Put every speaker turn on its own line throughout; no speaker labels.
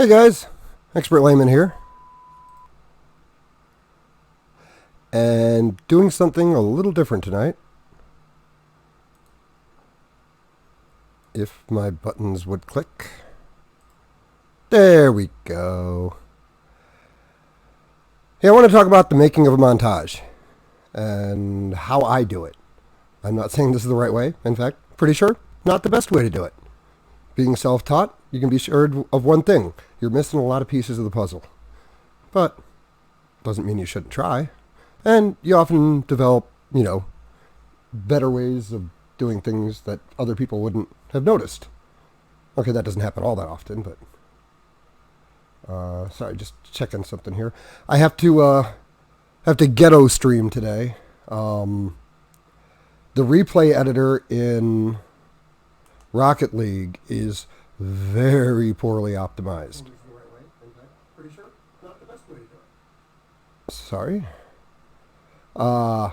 Hey guys, Expert Layman here, and doing something a little different tonight. If my buttons would click. There we go. Hey, I want to talk about the making of a montage and how I do it. I'm not saying this is the right way. In fact, pretty sure not the best way to do it. Being self-taught, you can be assured of one thing. You're missing a lot of pieces of the puzzle. But doesn't mean you shouldn't try. And you often develop, better ways of doing things that other people wouldn't have noticed. Okay, that doesn't happen all that often, but sorry, just checking something here. I have to ghetto stream today. The replay editor in Rocket League is very poorly optimized. Sorry. Even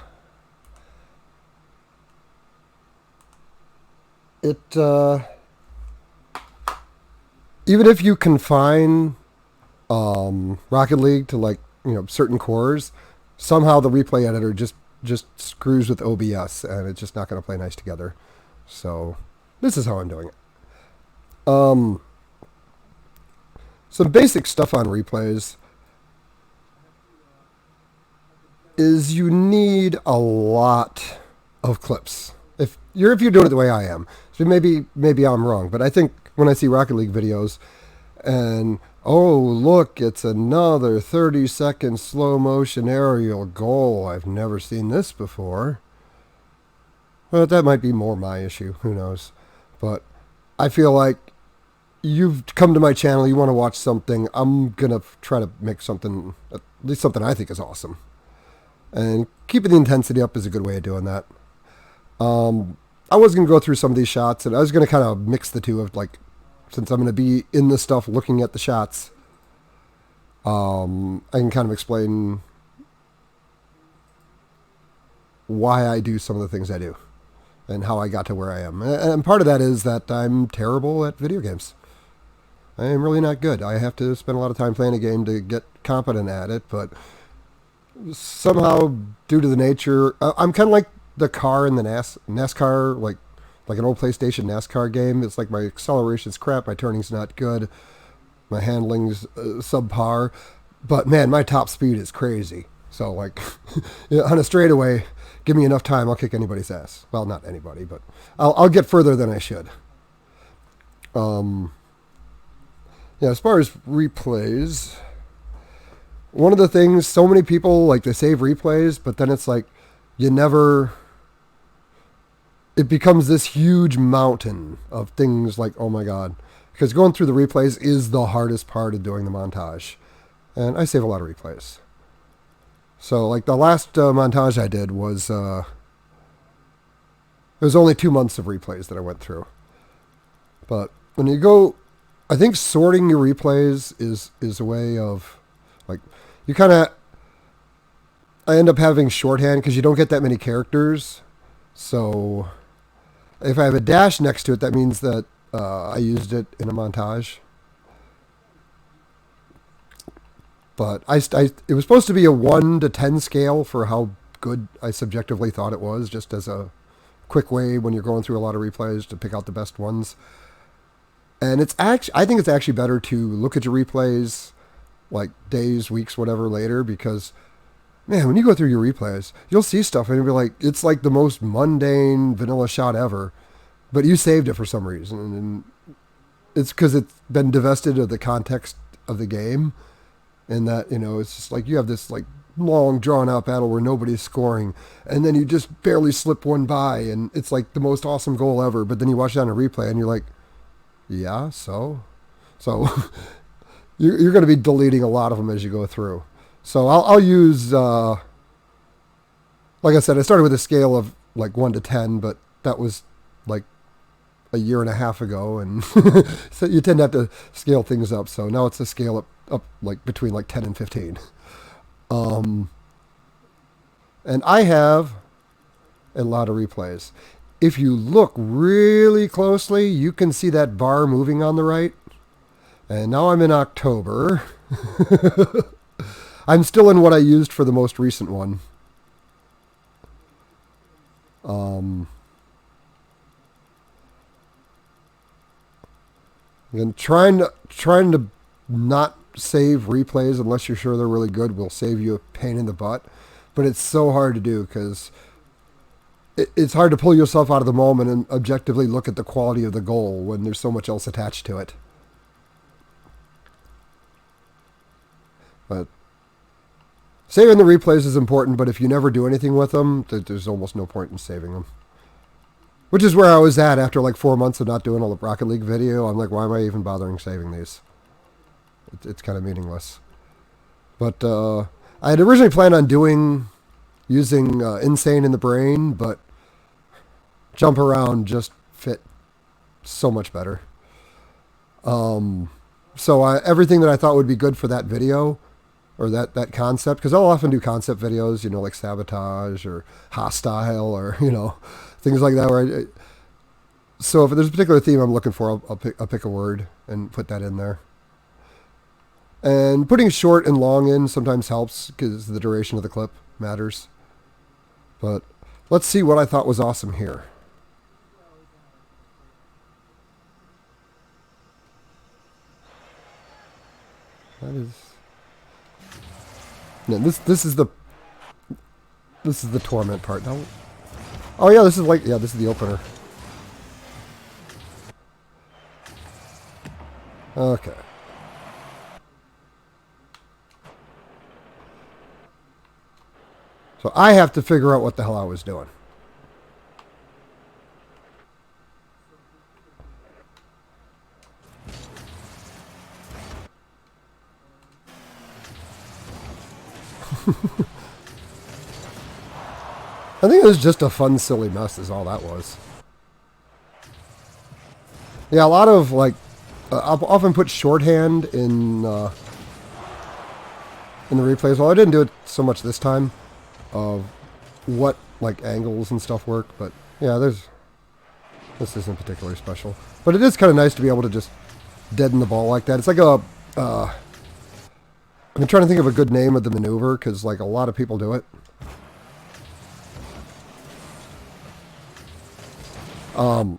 if you confine Rocket League to certain cores, somehow the replay editor just screws with OBS and it's just not going to play nice together. So this is how I'm doing it. Some basic stuff on replays is you need a lot of clips. If you're doing it the way I am, so maybe I'm wrong, but I think when I see Rocket League videos and oh look, it's another 30-second slow motion aerial goal. I've never seen this before. Well, that might be more my issue. Who knows? But I feel like you've come to my channel. You want to watch something. I'm gonna try to make something, at least something I think is awesome. And keeping the intensity up is a good way of doing that. I was going to go through some of these shots, and I was going to kind of mix the two of, since I'm going to be in the stuff looking at the shots, I can kind of explain why I do some of the things I do and how I got to where I am. And part of that is that I'm terrible at video games. I am really not good. I have to spend a lot of time playing a game to get competent at it, but somehow, due to the nature, I'm kind of like the car in the NASCAR, like an old PlayStation NASCAR game. It's like my acceleration's crap, my turning's not good, my handling's subpar, but man, my top speed is crazy. So on a straightaway, give me enough time, I'll kick anybody's ass. Well, not anybody, but I'll get further than I should. As far as replays, one of the things, so many people, they save replays, but then it's it becomes this huge mountain of things oh my God. Because going through the replays is the hardest part of doing the montage. And I save a lot of replays. So, the last montage I did was, it was only 2 months of replays that I went through. But when you go, I think sorting your replays is a way of, you kind of, I end up having shorthand because you don't get that many characters. So if I have a dash next to it, that means that I used it in a montage. But it was supposed to be a 1 to 10 scale for how good I subjectively thought it was, just as a quick way when you're going through a lot of replays to pick out the best ones. And I think it's actually better to look at your replays days, weeks, whatever later, because man, when you go through your replays, you'll see stuff and you'll be like, it's like the most mundane vanilla shot ever, but you saved it for some reason. And it's because it's been divested of the context of the game. And that, it's just you have this long drawn out battle where nobody's scoring. And then you just barely slip one by and it's the most awesome goal ever. But then you watch it on a replay and you're like, yeah, so you're going to be deleting a lot of them as you go through. So I'll use, like I said, I started with a scale of 1 to 10, but that was a year and a half ago. And so you tend to have to scale things up. So now it's a scale up between 10 and 15. And I have a lot of replays. If you look really closely, you can see that bar moving on the right. And now I'm in October. I'm still in what I used for the most recent one. And trying to not save replays unless you're sure they're really good will save you a pain in the butt. But it's so hard to do because it's hard to pull yourself out of the moment and objectively look at the quality of the goal when there's so much else attached to it. But saving the replays is important, but if you never do anything with them, there's almost no point in saving them. Which is where I was at after like 4 months of not doing all the Rocket League video. I'm like, why am I even bothering saving these? It's kind of meaningless. But I had originally planned on using Insane in the Brain, but Jump Around just fit so much better. So everything that I thought would be good for that video, or that concept, because I'll often do concept videos, you know, like Sabotage or Hostile or, you know, things like that. So if there's a particular theme I'm looking for, I'll pick a word and put that in there. And putting short and long in sometimes helps because the duration of the clip matters. But let's see what I thought was awesome here. That is... No, this is the torment part. No. Oh yeah, this is the opener. Okay. So I have to figure out what the hell I was doing. I think it was just a fun, silly mess is all that was. Yeah, a lot of, like, I'll often put shorthand in the replays. Well, I didn't do it so much this time of what, like, angles and stuff work. But, yeah, this isn't particularly special. But it is kind of nice to be able to just deaden the ball like that. It's like a... I've been trying to think of a good name of the maneuver because, like, a lot of people do it.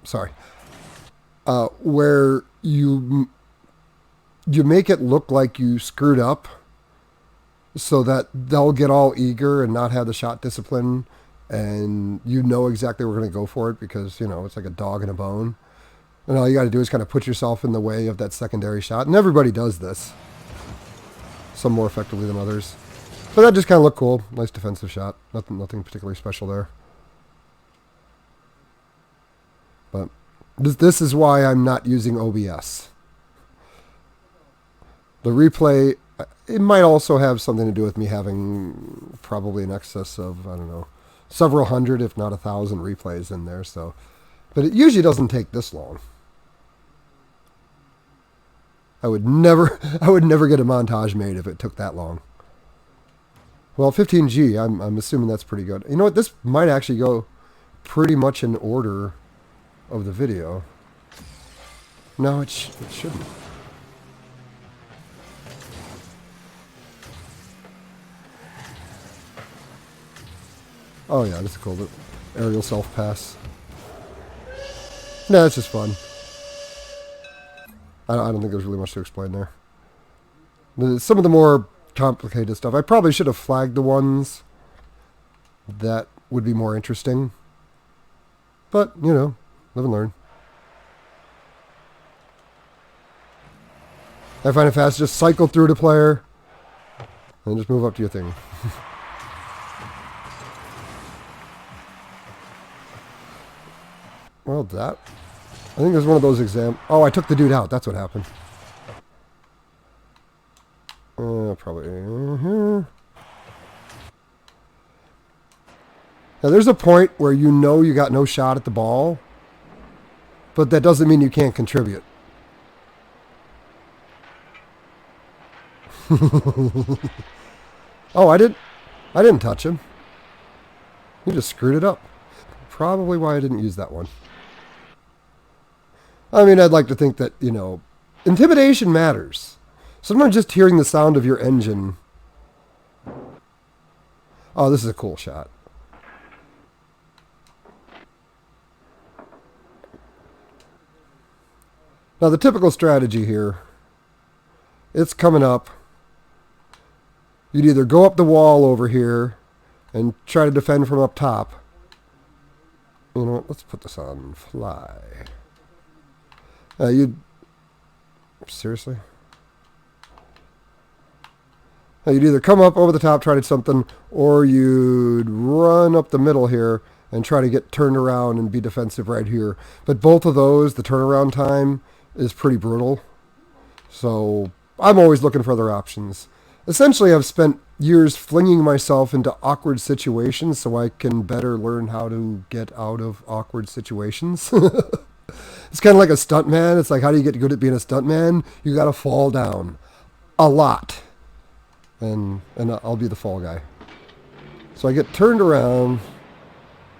Sorry. Where you make it look like you screwed up so that they'll get all eager and not have the shot discipline, and you know exactly we're going to go for it because, you know, it's like a dog and a bone. And all you got to do is kind of put yourself in the way of that secondary shot. And everybody does this. Some more effectively than others. But that just kind of looked cool. Nice defensive shot. Nothing particularly special there. But this is why I'm not using OBS. The replay, it might also have something to do with me having probably in excess of, I don't know, several hundred, if not 1,000 replays in there. So, but it usually doesn't take this long. I would never get a montage made if it took that long. Well, 15G, I'm assuming that's pretty good. You know what? This might actually go pretty much in order of the video. No, it shouldn't. Oh yeah, this is cool. The aerial self-pass. No, it's just fun. I don't think there's really much to explain there. Some of the more complicated stuff, I probably should have flagged the ones that would be more interesting. But, you know, live and learn. I find it fast. Just cycle through the player and just move up to your thing. Well, I think there's one of those Oh, I took the dude out. That's what happened. Probably. Now, there's a point where you know you got no shot at the ball, but that doesn't mean you can't contribute. Oh, I didn't touch him. He just screwed it up. Probably why I didn't use that one. I mean, I'd like to think that, you know, intimidation matters. Sometimes just hearing the sound of your engine. Oh, this is a cool shot. Now the typical strategy here, it's coming up. You'd either go up the wall over here and try to defend from up top. You know what, let's put this on fly. Seriously? You'd either come up over the top, try to do something, or you'd run up the middle here and try to get turned around and be defensive right here. But both of those, the turnaround time is pretty brutal. So I'm always looking for other options. Essentially, I've spent years flinging myself into awkward situations so I can better learn how to get out of awkward situations. It's kind of like a stuntman. It's like, how do you get good at being a stuntman? You got to fall down a lot. And I'll be the fall guy. So I get turned around,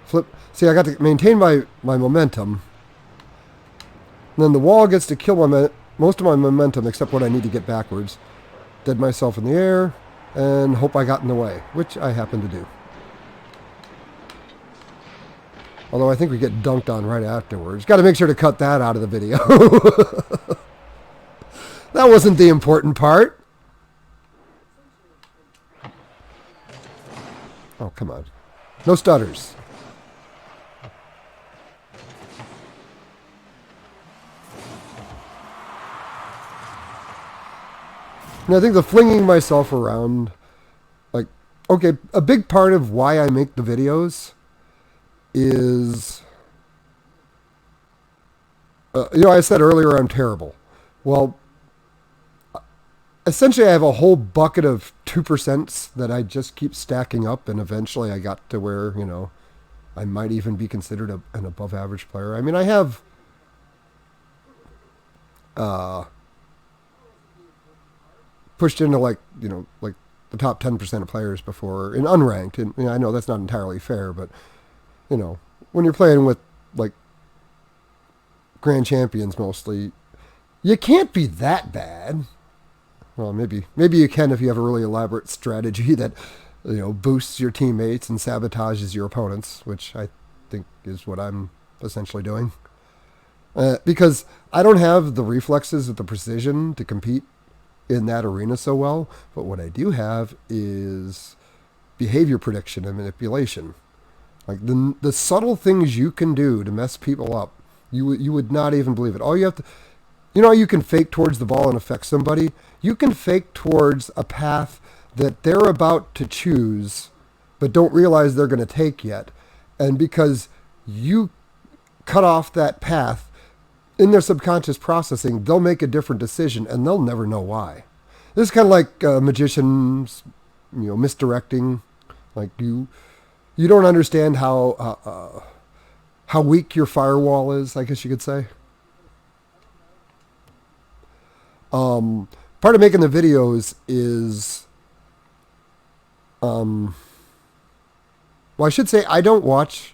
flip. See, I got to maintain my momentum. And then the wall gets to kill most of my momentum except when I need to get backwards. Dead myself in the air and hope I got in the way, which I happen to do. Although I think we get dunked on right afterwards. Got to make sure to cut that out of the video. That wasn't the important part. Oh, come on. No stutters. And I think the flinging myself around, like, okay, a big part of why I make the videos is, I said earlier I'm terrible. Well, essentially I have a whole bucket of 2% that I just keep stacking up, and eventually I got to where, I might even be considered an above average player. I mean, I have pushed into like the top 10% of players before in unranked, and I know that's not entirely fair, but when you're playing with like grand champions mostly, you can't be that bad. Well, maybe you can if you have a really elaborate strategy that boosts your teammates and sabotages your opponents, which I think is what I'm essentially doing. Because I don't have the reflexes or the precision to compete in that arena so well, but what I do have is behavior prediction and manipulation. Like the subtle things you can do to mess people up, you would not even believe it. All you have to, you can fake towards the ball and affect somebody. You can fake towards a path that they're about to choose, but don't realize they're going to take yet. And because you cut off that path, in their subconscious processing, they'll make a different decision, and they'll never know why. This is kind of like magicians, misdirecting. Like you don't understand how weak your firewall is, I guess you could say. Part of making the videos is, well, I should say I don't watch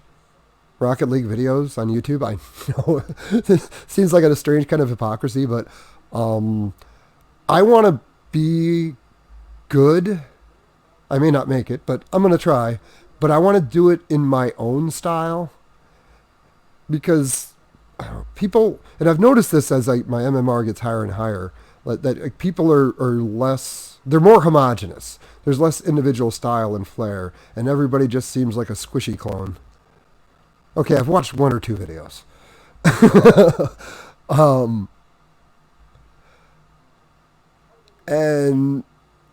Rocket League videos on YouTube. I know it seems like a strange kind of hypocrisy, but I want to be good. I may not make it, but I'm going to try. But I want to do it in my own style because people, and I've noticed this as my MMR gets higher and higher, that people are less, they're more homogenous. There's less individual style and flair, and everybody just seems like a squishy clone. Okay, I've watched one or two videos. And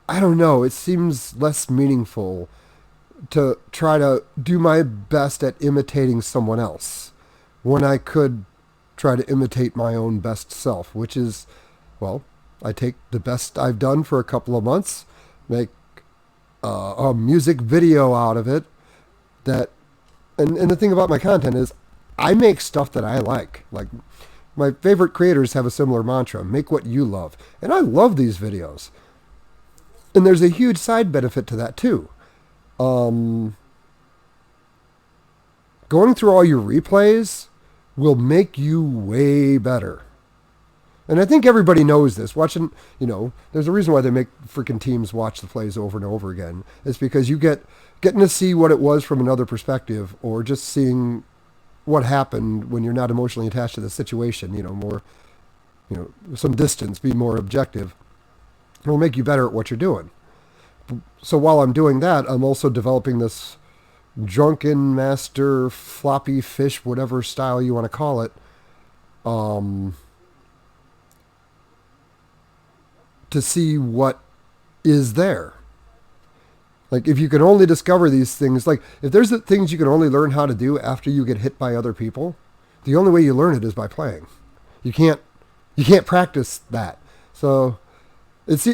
I don't know, it seems less meaningful to try to do my best at imitating someone else when I could try to imitate my own best self, which is, well, I take the best I've done for a couple of months, make a music video out of it, and the thing about my content is I make stuff that I like. Like, my favorite creators have a similar mantra, make what you love. And I love these videos. And there's a huge side benefit to that too. Going through all your replays will make you way better. And I think everybody knows this. Watching, there's a reason why they make freaking teams watch the plays over and over again. It's because you getting to see what it was from another perspective, or just seeing what happened when you're not emotionally attached to the situation. More, some distance, be more objective. It will make you better at what you're doing. So while I'm doing that, I'm also developing this drunken master floppy fish, whatever style you want to call it, to see what is there. Like, if you can only discover these things, like if there's the things you can only learn how to do after you get hit by other people, the only way you learn it is by playing. You can't practice that. So it's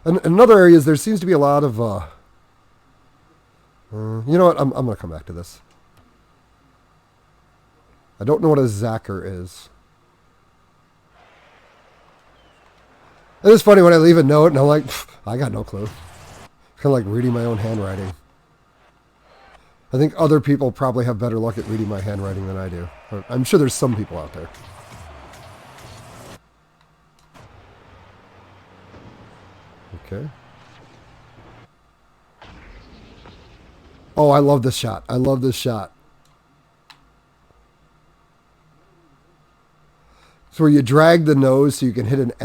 another area is there seems to be a lot of you know what, I'm going to come back to this. I don't know what a Zacker is. It is funny when I leave a note and I'm like, I got no clue. It's kind of like reading my own handwriting. I think other people probably have better luck at reading my handwriting than I do. I'm sure there's some people out there. Okay. Oh, I love this shot. I love this shot. It's where you drag the nose so you can hit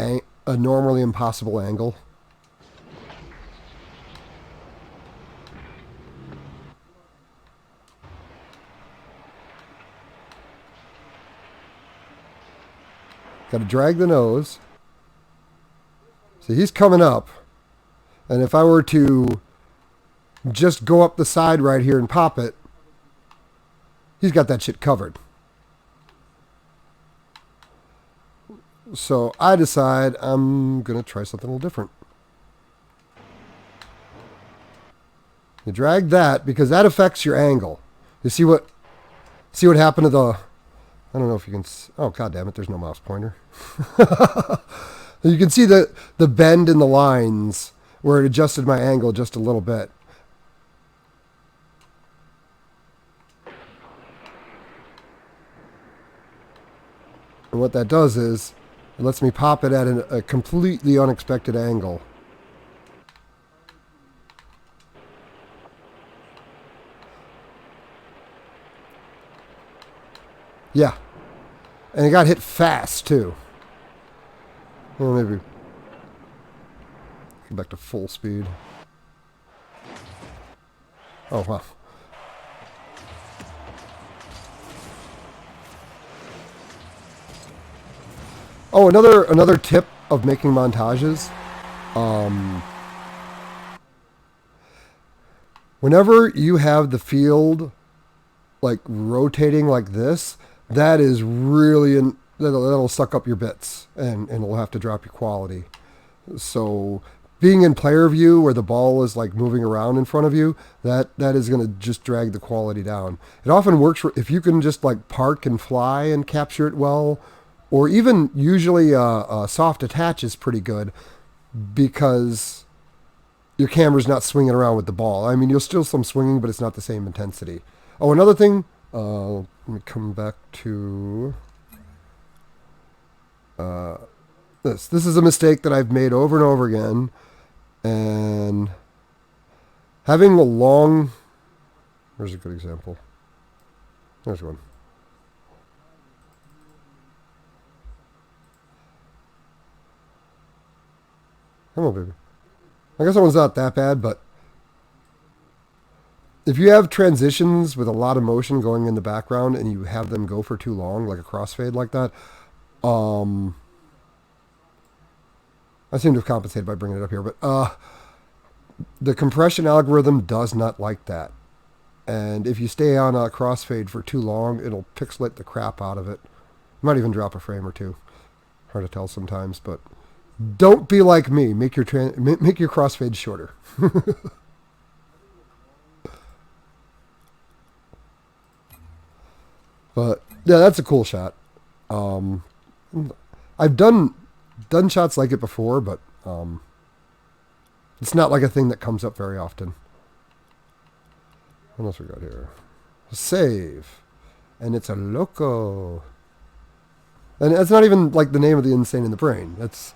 a normally impossible angle. Got to drag the nose. See, he's coming up. And if I were to just go up the side right here and pop it, he's got that shit covered. So I decide I'm going to try something a little different. You drag that because that affects your angle. You see what happened to the... I don't know if you can... Oh, God damn it, there's no mouse pointer. You can see the bend in the lines where it adjusted my angle just a little bit. And what that does is it lets me pop it at a completely unexpected angle. Yeah. And it got hit fast, too. Well, maybe go back to full speed. Oh, wow. Oh, another tip of making montages. Whenever you have the field like rotating like this, that is really that'll suck up your bits and it'll have to drop your quality. So being in player view where the ball is like moving around in front of you, that is going to just drag the quality down. It often works if you can just like park and fly and capture it well, or even usually a soft attach is pretty good because your camera's not swinging around with the ball. I mean, you'll still some swinging, but it's not the same intensity. Oh, another thing, let me come back to this. This is a mistake that I've made over and over again. And having a long... There's a good example. There's one. Come on, baby. I guess that one's not that bad, but if you have transitions with a lot of motion going in the background and you have them go for too long, like a crossfade like that, I seem to have compensated by bringing it up here, but the compression algorithm does not like that. And if you stay on a crossfade for too long, it'll pixelate the crap out of it. It might even drop a frame or two. Hard to tell sometimes, but don't be like me. Make your crossfade shorter. But yeah, that's a cool shot. I've done shots like it before, but it's not like a thing that comes up very often. What else we got here? Save. And it's a loco. And that's not even like the name of the Insane in the Brain. That's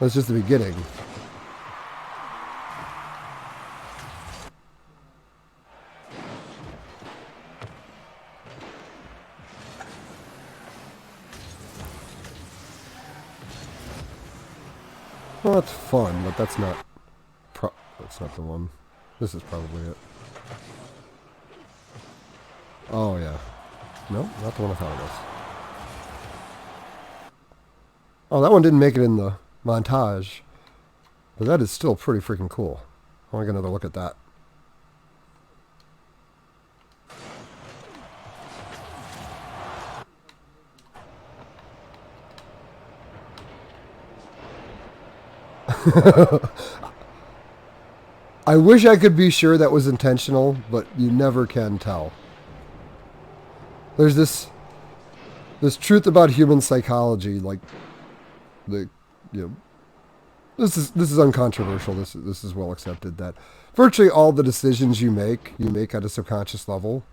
just the beginning. Well, that's fun, but that's not the one. This is probably it. Oh yeah. No, not the one I thought it was. Oh, that one didn't make it in the montage, but that is still pretty freaking cool. I want to get another look at that. I wish I could be sure that was intentional, but you never can tell. There's this truth about human psychology, like the you know, this is uncontroversial. This is well accepted that virtually all the decisions you make at a subconscious level,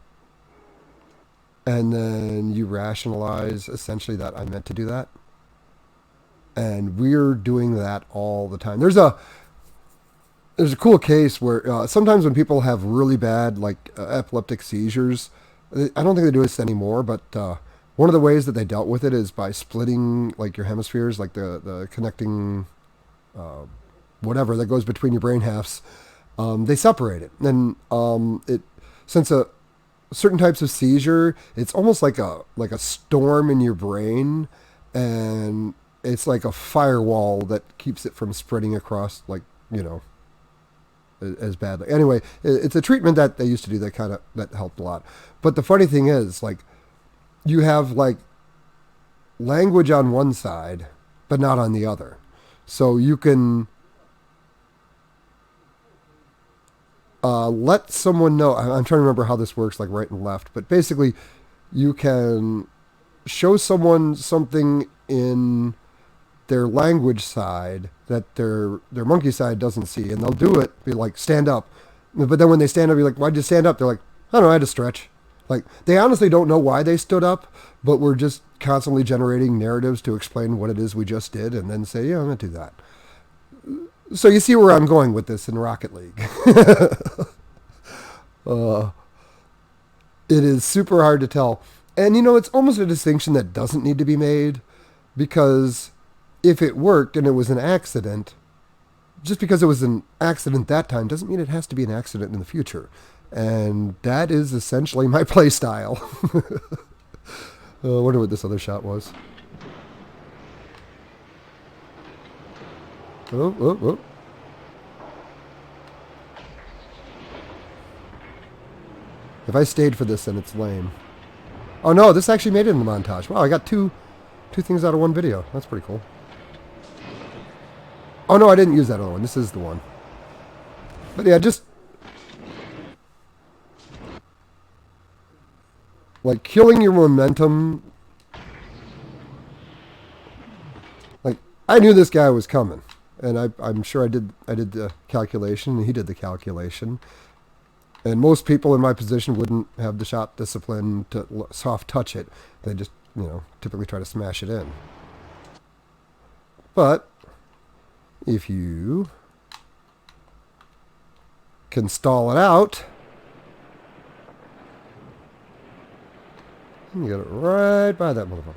and then you rationalize essentially that I meant to do that, and we're doing that all the time. There's a cool case where sometimes when people have really bad like epileptic seizures, I don't think they do this anymore, but one of the ways that they dealt with it is by splitting like your hemispheres, like the connecting whatever that goes between your brain halves. They separate it, and it since certain types of seizure, it's almost like a storm in your brain, and it's like a firewall that keeps it from spreading across, like as badly. Anyway, it's a treatment that they used to do that helped a lot. But the funny thing is, like, you have like language on one side, but not on the other. So you can let someone know. I'm trying to remember how this works, like right and left. But basically, you can show someone something in their language side that their monkey side doesn't see, and they'll do it, be like, stand up. But then when they stand up, you're like, why'd you stand up? They're like, I don't know, I had to stretch. Like, they honestly don't know why they stood up, but we're just constantly generating narratives to explain what it is we just did, and then say, yeah, I'm going to do that. So you see where I'm going with this in Rocket League. It is super hard to tell. And, it's almost a distinction that doesn't need to be made, because if it worked and it was an accident, just because it was an accident that time doesn't mean it has to be an accident in the future. And that is essentially my play style. I wonder what this other shot was. Oh. If I stayed for this, then it's lame. Oh no, this actually made it in the montage. Wow, I got two things out of one video. That's pretty cool. Oh no, I didn't use that other one. This is the one. But yeah, just like killing your momentum. Like, I knew this guy was coming, and I'm sure I did the calculation, and he did the calculation. And most people in my position wouldn't have the shot discipline to soft touch it. They just, typically try to smash it in. But if you can stall it out, you get it right by that motherfucker.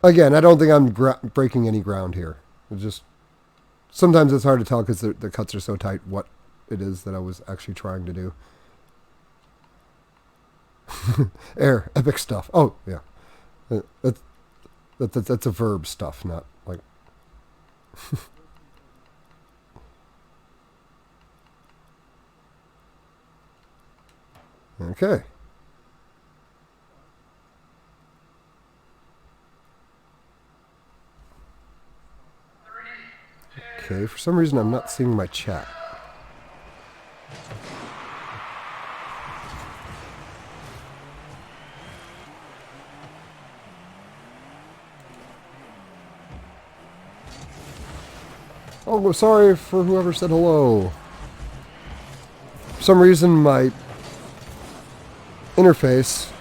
Again, I don't think I'm breaking any ground here. It's just sometimes it's hard to tell because the cuts are so tight what it is that I was actually trying to do. Air, epic stuff. Oh, yeah. That's a verb stuff, not like... Okay. Okay, for some reason I'm not seeing my chat. Oh, sorry for whoever said hello. For some reason, my interface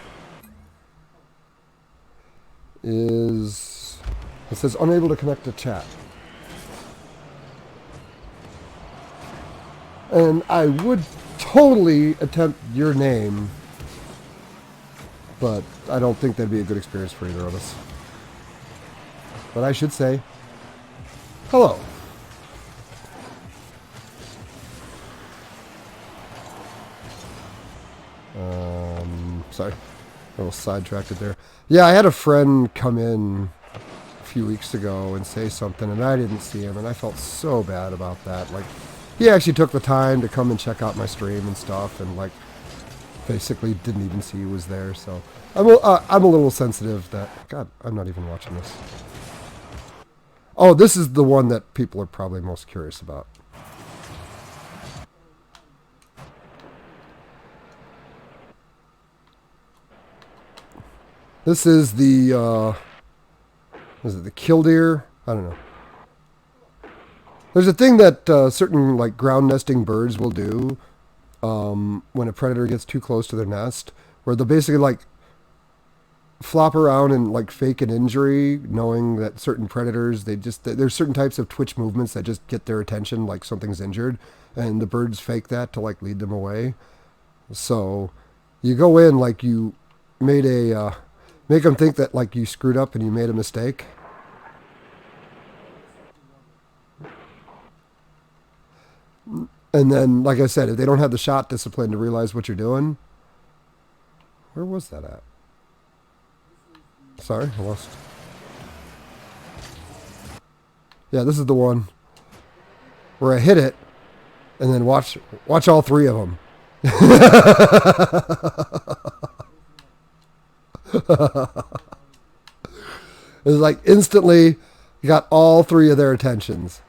is... It says unable to connect to chat. And I would totally attempt your name, but I don't think that'd be a good experience for either of us. But I should say, hello. Sorry, a little sidetracked there. Yeah, I had a friend come in a few weeks ago and say something, and I didn't see him, and I felt so bad about that. Like, he actually took the time to come and check out my stream and stuff, and like, basically didn't even see he was there. So I'm a little sensitive that, God, I'm not even watching this. Oh, this is the one that people are probably most curious about. This is the, is it the killdeer? I don't know. There's a thing that certain like ground nesting birds will do when a predator gets too close to their nest, where they'll basically like flop around and like fake an injury, knowing that certain predators, there's certain types of twitch movements that just get their attention, like something's injured, and the birds fake that to like lead them away. So you go in like you made a make them think that like you screwed up and you made a mistake. And then, like I said, if they don't have the shot discipline to realize what you're doing... Where was that at? Sorry, I lost. Yeah, this is the one where I hit it, and then watch all three of them. It was like instantly you got all three of their attentions.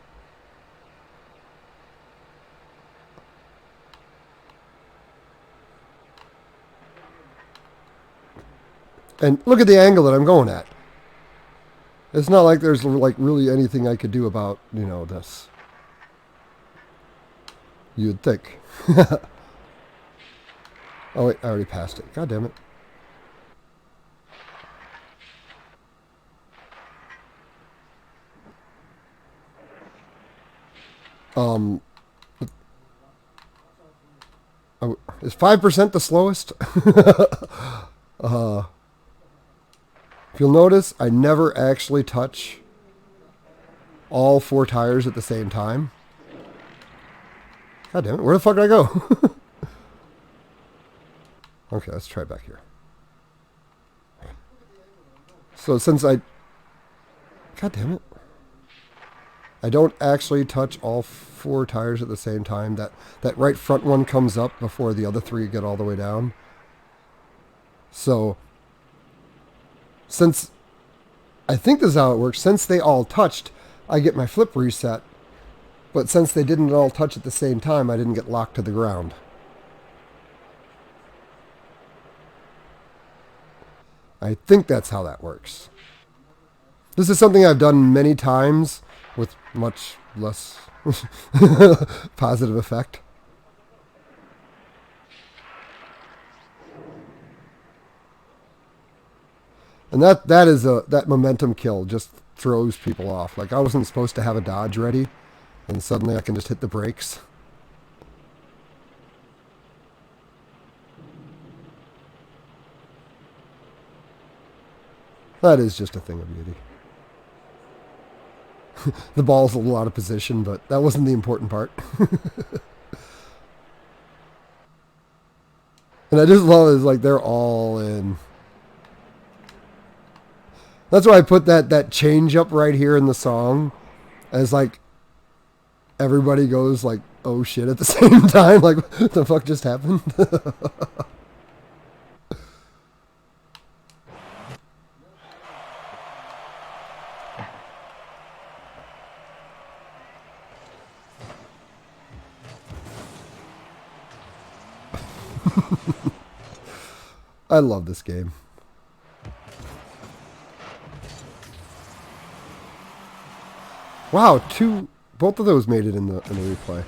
And look at the angle that I'm going at. It's not like there's like really anything I could do about, you know, this. You'd think. Oh wait, I already passed it. God damn it. Is 5% the slowest? If you'll notice, I never actually touch all four tires at the same time. God damn it, where the fuck did I go? Okay, let's try back here. So since God damn it. I don't actually touch all four tires at the same time. That right front one comes up before the other three get all the way down. So, since I think this is how it works, since they all touched, I get my flip reset. But since they didn't all touch at the same time, I didn't get locked to the ground. I think that's how that works. This is something I've done many times with much less positive effect. And that momentum kill just throws people off. Like I wasn't supposed to have a dodge ready, and suddenly I can just hit the brakes. That is just a thing of beauty. The ball's a little out of position, but that wasn't the important part. And I just love it, it's like they're all in. That's why I put that change up right here in the song, as like everybody goes like, oh shit, at the same time. Like, what the fuck just happened? I love this game. Wow, both of those made it in the replay.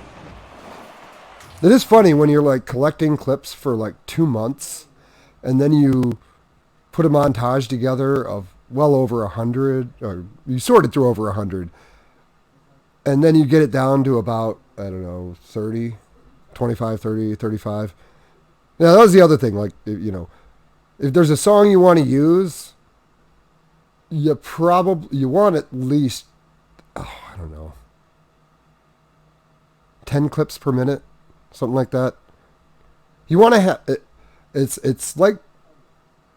It is funny when you're like collecting clips for like 2 months, and then you put a montage together of well over 100, or you sort it through over 100, and then you get it down to about, I don't know, 30, 25, 30, 35. Now, that was the other thing. Like, if there's a song you want to use, you want at least, I don't know, 10 clips per minute, something like that. You want to have it's like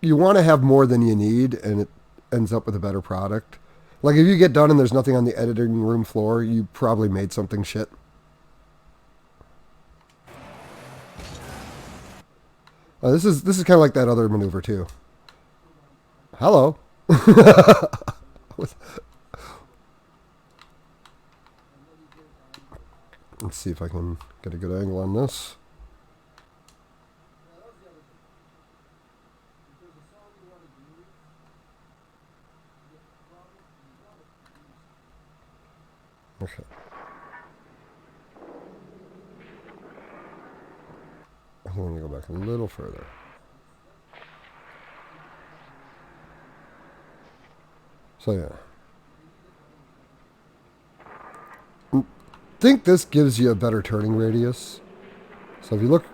you want to have more than you need, and it ends up with a better product. Like, if you get done and there's nothing on the editing room floor, you probably made something shit. This is kind of like that other maneuver too. Hello. Let's see if I can get a good angle on this. Okay. I'm going to go back a little further. So yeah. I think this gives you a better turning radius. So if you look,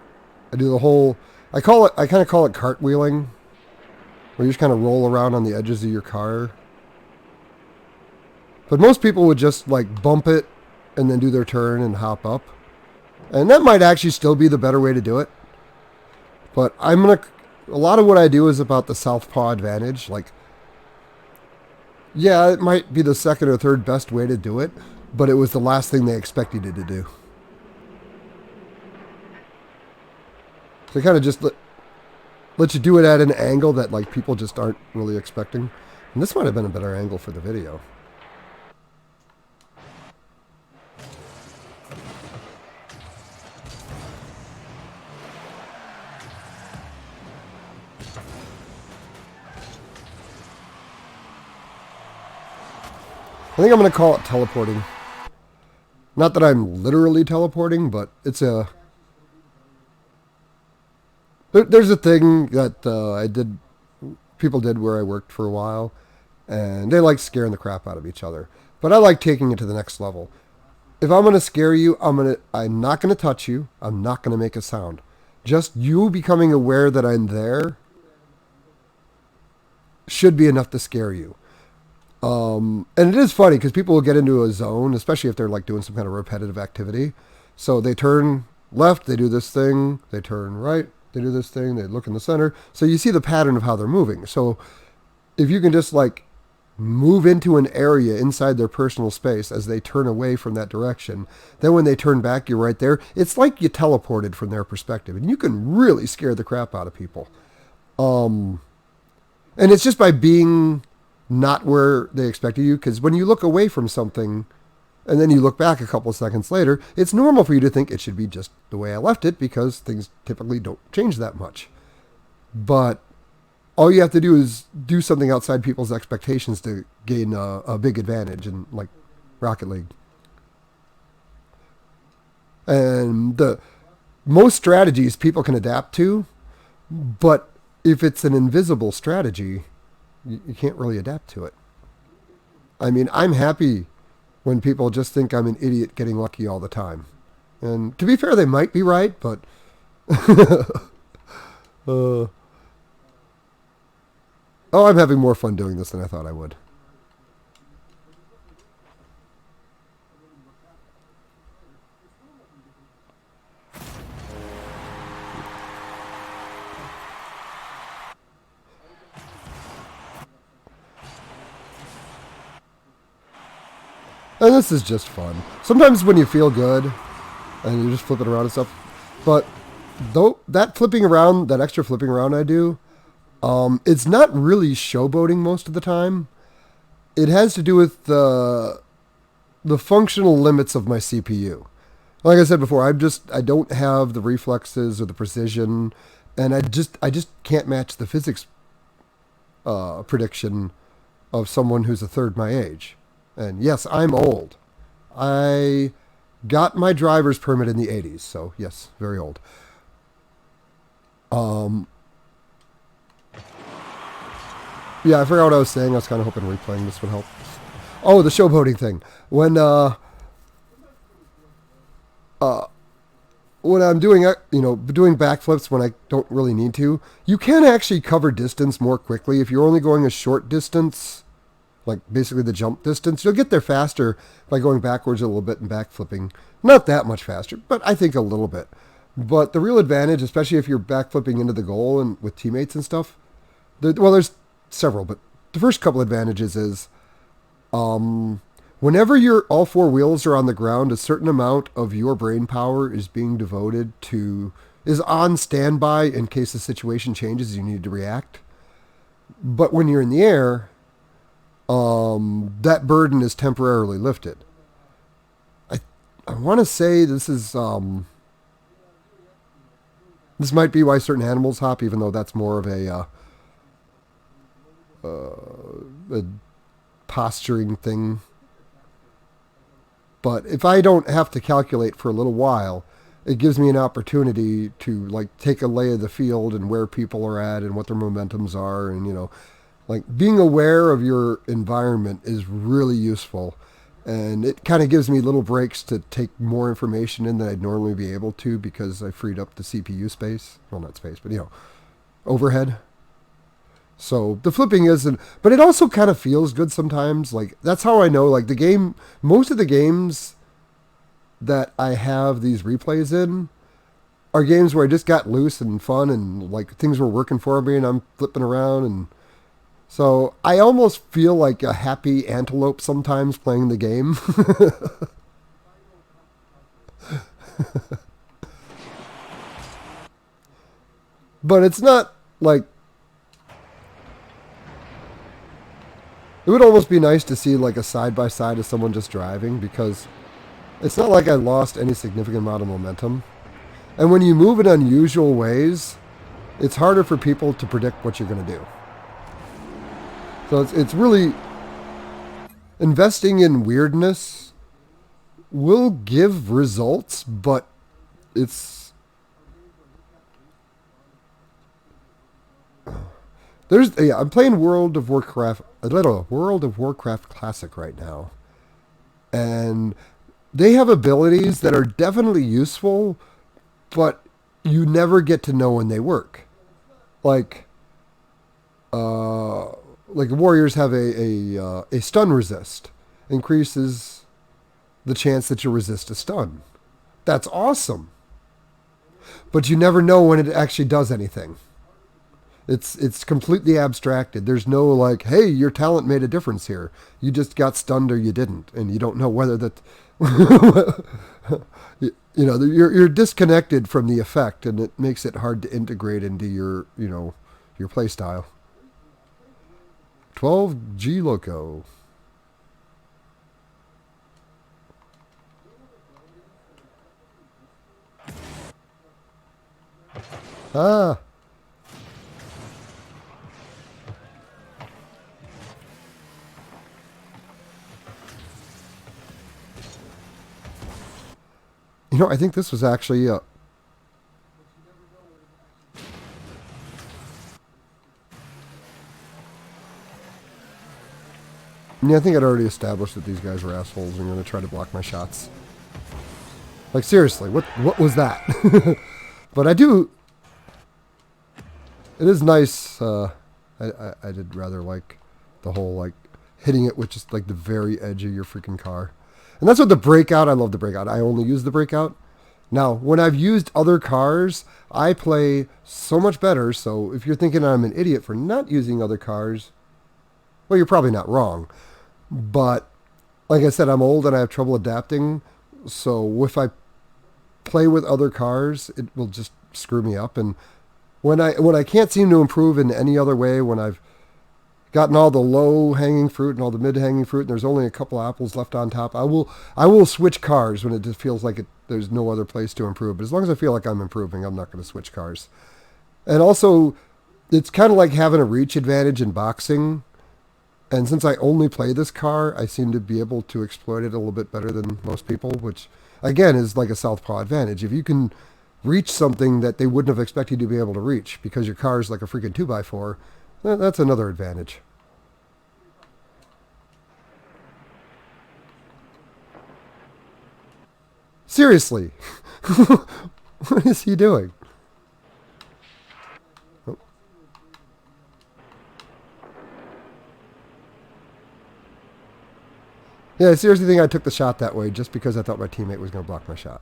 I do the whole, I kind of call it cartwheeling, where you just kind of roll around on the edges of your car. But most people would just like bump it and then do their turn and hop up. And that might actually still be the better way to do it. But a lot of what I do is about the southpaw advantage. Like, yeah, it might be the second or third best way to do it, but it was the last thing they expected you to do. So kind of just let you do it at an angle that like people just aren't really expecting. And this might have been a better angle for the video. I think I'm going to call it teleporting. Not that I'm literally teleporting, but it's a... There's a thing that people did where I worked for a while, and they like scaring the crap out of each other. But I like taking it to the next level. If I'm going to scare you, I'm not going to touch you. I'm not going to make a sound. Just you becoming aware that I'm there should be enough to scare you. And it is funny because people will get into a zone, especially if they're like doing some kind of repetitive activity. So they turn left, they do this thing, they turn right, they do this thing, they look in the center. So you see the pattern of how they're moving. So if you can just like move into an area inside their personal space as they turn away from that direction, then when they turn back, you're right there. It's like you teleported from their perspective, and you can really scare the crap out of people. And it's just by being not where they expected you, because when you look away from something and then you look back a couple of seconds later, it's normal for you to think it should be just the way I left it, because things typically don't change that much. But all you have to do is do something outside people's expectations to gain a big advantage in like Rocket League. And the most strategies people can adapt to, but if it's an invisible strategy, you can't really adapt to it. I mean, I'm happy when people just think I'm an idiot getting lucky all the time. And to be fair, they might be right, but... oh, I'm having more fun doing this than I thought I would. And this is just fun. Sometimes when you feel good and you're just flipping around and stuff, but though that flipping around, that extra flipping around I do, it's not really showboating most of the time. It has to do with the functional limits of my CPU. Like I said before, I don't have the reflexes or the precision, and I just can't match the physics prediction of someone who's a third my age. And yes, I'm old. I Got my driver's permit in the 80s, so yes, very old. Um, yeah, I forgot what I was saying. I was kind of hoping replaying this would help. Oh, the showboating thing. Uh, when I'm doing doing backflips when I don't really need to, you can actually cover distance more quickly if you're only going a short distance, like basically the jump distance. You'll get there faster by going backwards a little bit and backflipping. Not that much faster, but I think a little bit. But the real advantage, especially if you're backflipping into the goal and with teammates and stuff, there's several, but the first couple advantages is whenever all four wheels are on the ground, a certain amount of your brain power is on standby in case the situation changes, you need to react. But when you're in the air, that burden is temporarily lifted. I I want to say this might be why certain animals hop, even though that's more of a posturing thing. But if I don't have to calculate for a little while, it gives me an opportunity to like take a lay of the field and where people are at and what their momentums are, and like being aware of your environment is really useful. And it kind of gives me little breaks to take more information in than I'd normally be able to because I freed up the CPU space. Well, not space, but overhead. So the flipping isn't, but it also kind of feels good sometimes. Like that's how I know. Like most of the games that I have these replays in are games where I just got loose and fun and like things were working for me and I'm flipping around, and so I almost feel like a happy antelope sometimes playing the game. But it's not like, it would almost be nice to see like a side by side of someone just driving, because it's not like I lost any significant amount of momentum. And when you move in unusual ways, it's harder for people to predict what you're going to do. So it's really, investing in weirdness will give results, but I'm playing World of Warcraft Classic right now, and they have abilities that are definitely useful, but you never get to know when they work. Like, like warriors have a stun resist, increases the chance that you resist a stun. That's awesome, but you never know when it actually does anything. It's completely abstracted. There's no like, hey, your talent made a difference here. You just got stunned or you didn't, and you don't know whether that. You're disconnected from the effect, and it makes it hard to integrate into your play style. 12G Loco. Ah. I think this was actually yeah, I think I'd already established that these guys were assholes and going to try to block my shots. Like, seriously, what was that? But I do. It is nice. I did rather like the whole like hitting it with just like the very edge of your freaking car. And that's what the breakout, I love the breakout. I only use the breakout. Now, when I've used other cars, I play so much better. So if you're thinking I'm an idiot for not using other cars, well, you're probably not wrong. But like I said, I'm old and I have trouble adapting. So if I play with other cars, it will just screw me up. And when I can't seem to improve in any other way, when I've gotten all the low hanging fruit and all the mid hanging fruit, and there's only a couple apples left on top, I will switch cars when it just feels like there's no other place to improve. But as long as I feel like I'm improving, I'm not going to switch cars. And also, it's kind of like having a reach advantage in boxing. And since I only play this car, I seem to be able to exploit it a little bit better than most people, which again, is like a southpaw advantage. If you can reach something that they wouldn't have expected you to be able to reach because your car is like a freaking 2x4, that's another advantage. Seriously. What is he doing? Oh. Yeah, I seriously think I took the shot that way just because I thought my teammate was going to block my shot.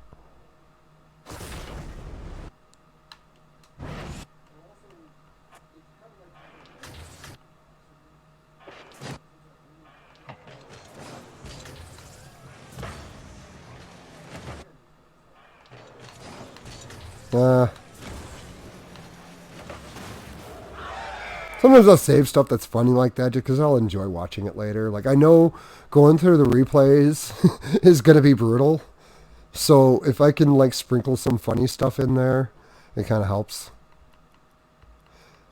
Sometimes I'll save stuff that's funny like that just because I'll enjoy watching it later. Like, I know going through the replays is going to be brutal. So if I can, like, sprinkle some funny stuff in there, it kind of helps.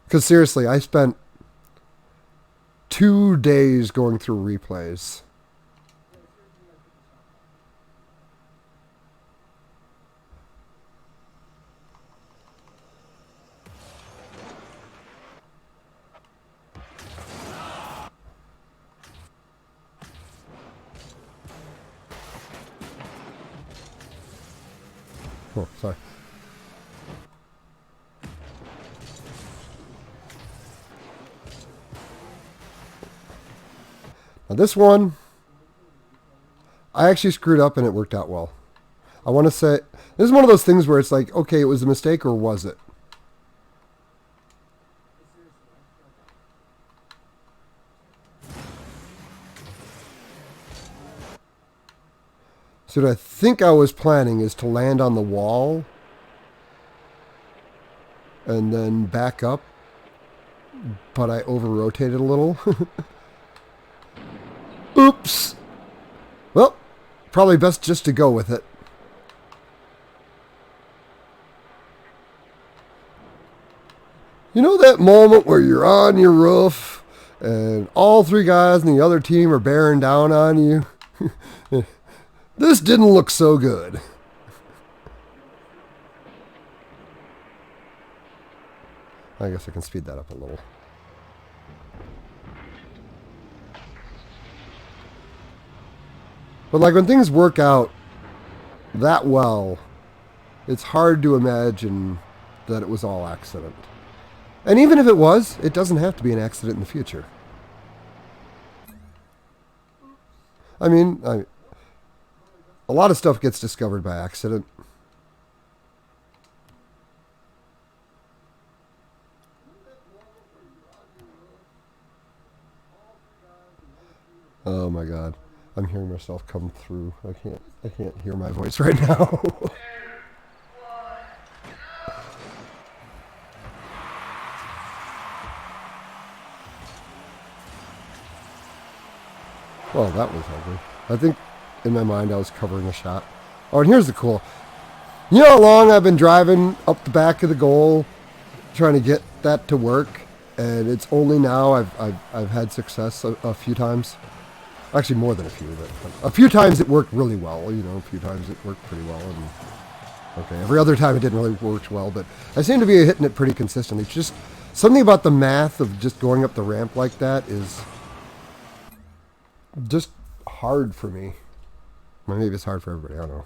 Because seriously, I spent 2 days going through replays. Oh, sorry. Now this one, I actually screwed up and it worked out well. I want to say, this is one of those things where it's like, okay, it was a mistake or was it? So what I think I was planning is to land on the wall and then back up, but I over-rotated a little. Oops! Well, probably best just to go with it. You know that moment where you're on your roof and all three guys in the other team are bearing down on you? This didn't look so good. I guess I can speed that up a little. But like when things work out that well, it's hard to imagine that it was all accident. And even if it was, it doesn't have to be an accident in the future. I mean, a lot of stuff gets discovered by accident. Oh my god. I'm hearing myself come through. I can't hear my voice right now. Well, that was ugly. I think in my mind I was covering a shot. Oh, and here's the cool. You know how long I've been driving up the back of the goal trying to get that to work, and it's only now I've had success a few times. Actually, more than a few, but a few times it worked really well. You know, a few times it worked pretty well, and okay, every other time it didn't really work well. But I seem to be hitting it pretty consistently. It's just something about the math of just going up the ramp like that is just hard for me. Well, maybe it's hard for everybody. I don't know.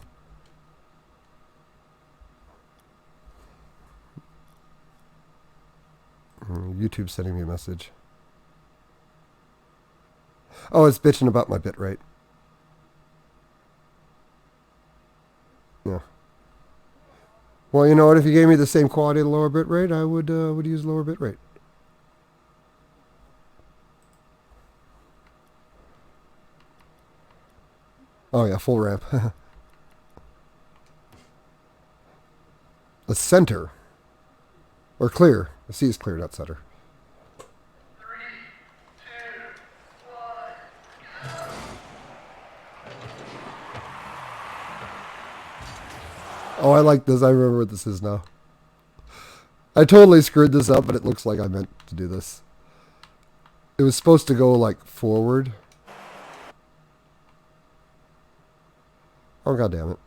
YouTube's sending me a message. Oh, it's bitching about my bit rate. Yeah. Well, you know what? If you gave me the same quality at a lower bit rate, I would use lower bit rate. Oh yeah, full ramp. The center. Or clear. The C is clear, not center. Oh, I like this. I remember what this is now. I totally screwed this up, but it looks like I meant to do this. It was supposed to go, like, forward. Oh, god damn it.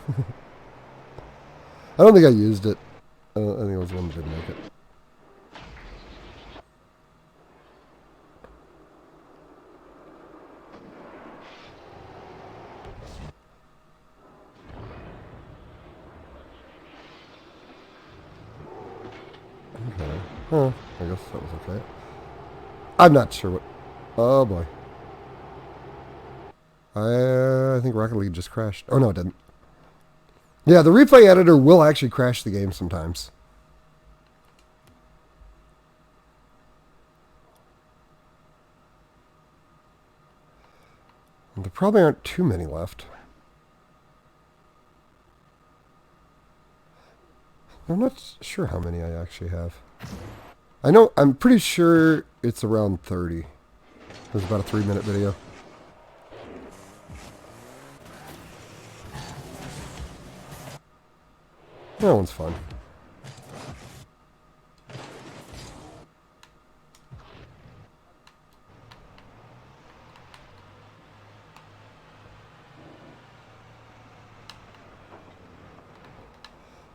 I don't think I used it. I think it was one that didn't make it. Okay. Huh. I guess that was okay. I'm not sure what... Oh, boy. I think Rocket League just crashed. Oh, no, it didn't. Yeah, the replay editor will actually crash the game sometimes. And there probably aren't too many left. I'm not sure how many I actually have. I know, I'm pretty sure it's around 30. It was about a 3-minute video. That one's fun.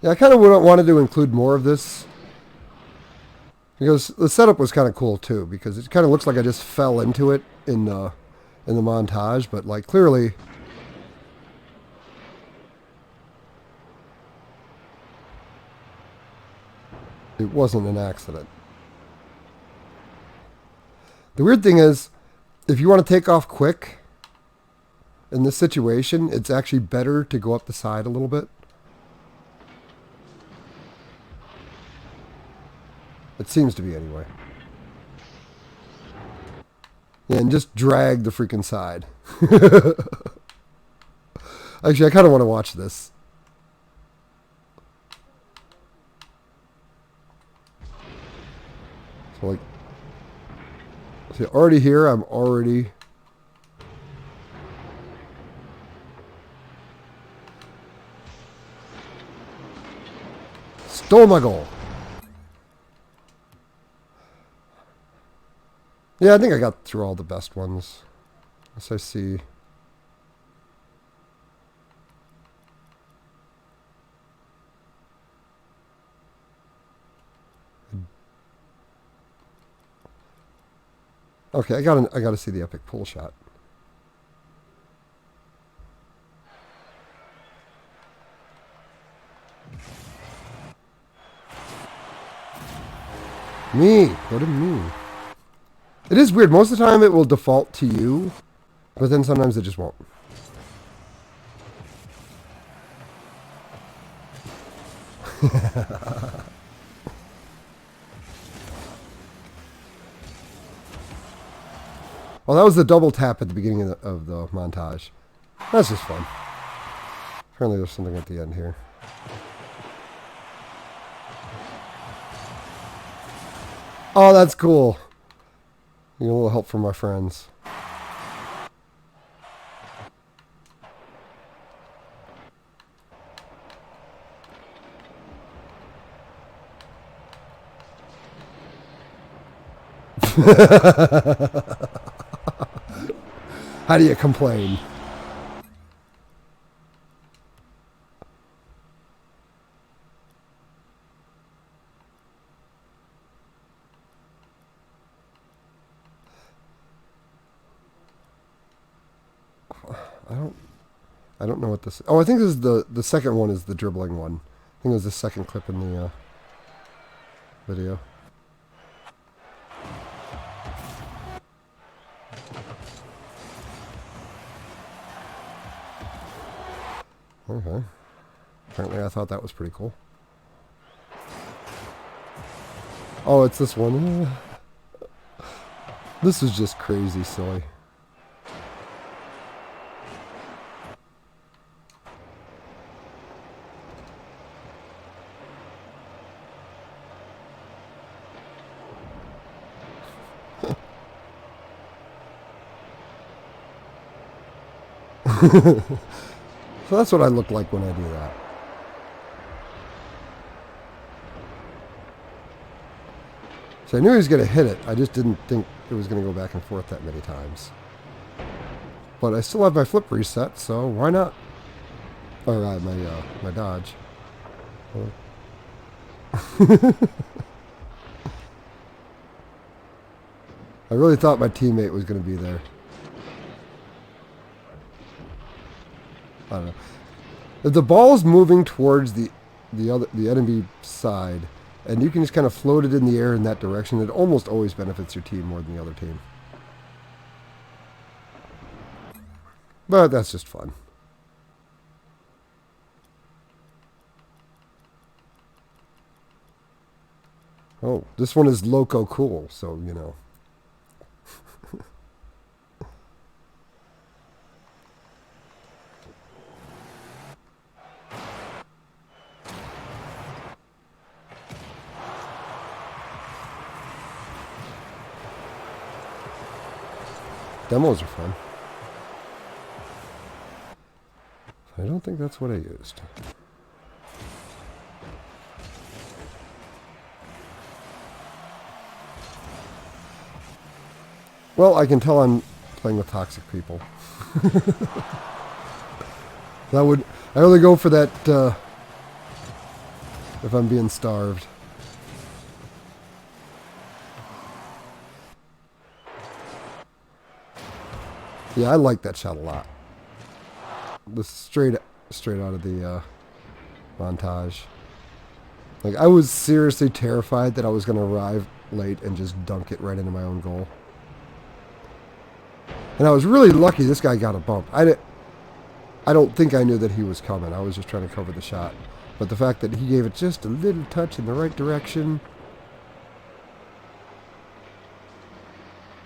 Yeah, I kind of wanted to include more of this because the setup was kind of cool too. Because it kind of looks like I just fell into it in the montage, but like clearly, it wasn't an accident. The weird thing is, if you want to take off quick in this situation, it's actually better to go up the side a little bit. It seems to be anyway. Yeah, and just drag the freaking side. Actually, I kind of want to watch this. So like, see, already here, I'm already... Stole my goal. Yeah, I think I got through all the best ones. As I see. Okay, I gotta see the epic pull shot. Me. What do you mean? It is weird. Most of the time it will default to you, but then sometimes it just won't. Well, that was the double tap at the beginning of the montage. That's just fun. Apparently there's something at the end here. Oh, that's cool. You get a little help from my friends. How do you complain? I don't know what this... Oh, I think this is the second one is the dribbling one. I think it was the second clip in the video. Okay. Apparently I thought that was pretty cool. Oh, it's this one. This is just crazy silly. So that's what I look like when I do that. So I knew he was going to hit it. I just didn't think it was going to go back and forth that many times. But I still have my flip reset, so why not? Or my Dodge. I really thought my teammate was going to be there. I don't know. If the ball's moving towards the enemy side, and you can just kind of float it in the air in that direction, it almost always benefits your team more than the other team. But that's just fun. Oh, this one is loco cool, so, you know. Demos are fun. I don't think that's what I used. Well, I can tell I'm playing with toxic people. I only go for that if I'm being starved. Yeah, I like that shot a lot. The straight out of the montage. Like, I was seriously terrified that I was going to arrive late and just dunk it right into my own goal. And I was really lucky this guy got a bump. I don't think I knew that he was coming. I was just trying to cover the shot. But the fact that he gave it just a little touch in the right direction.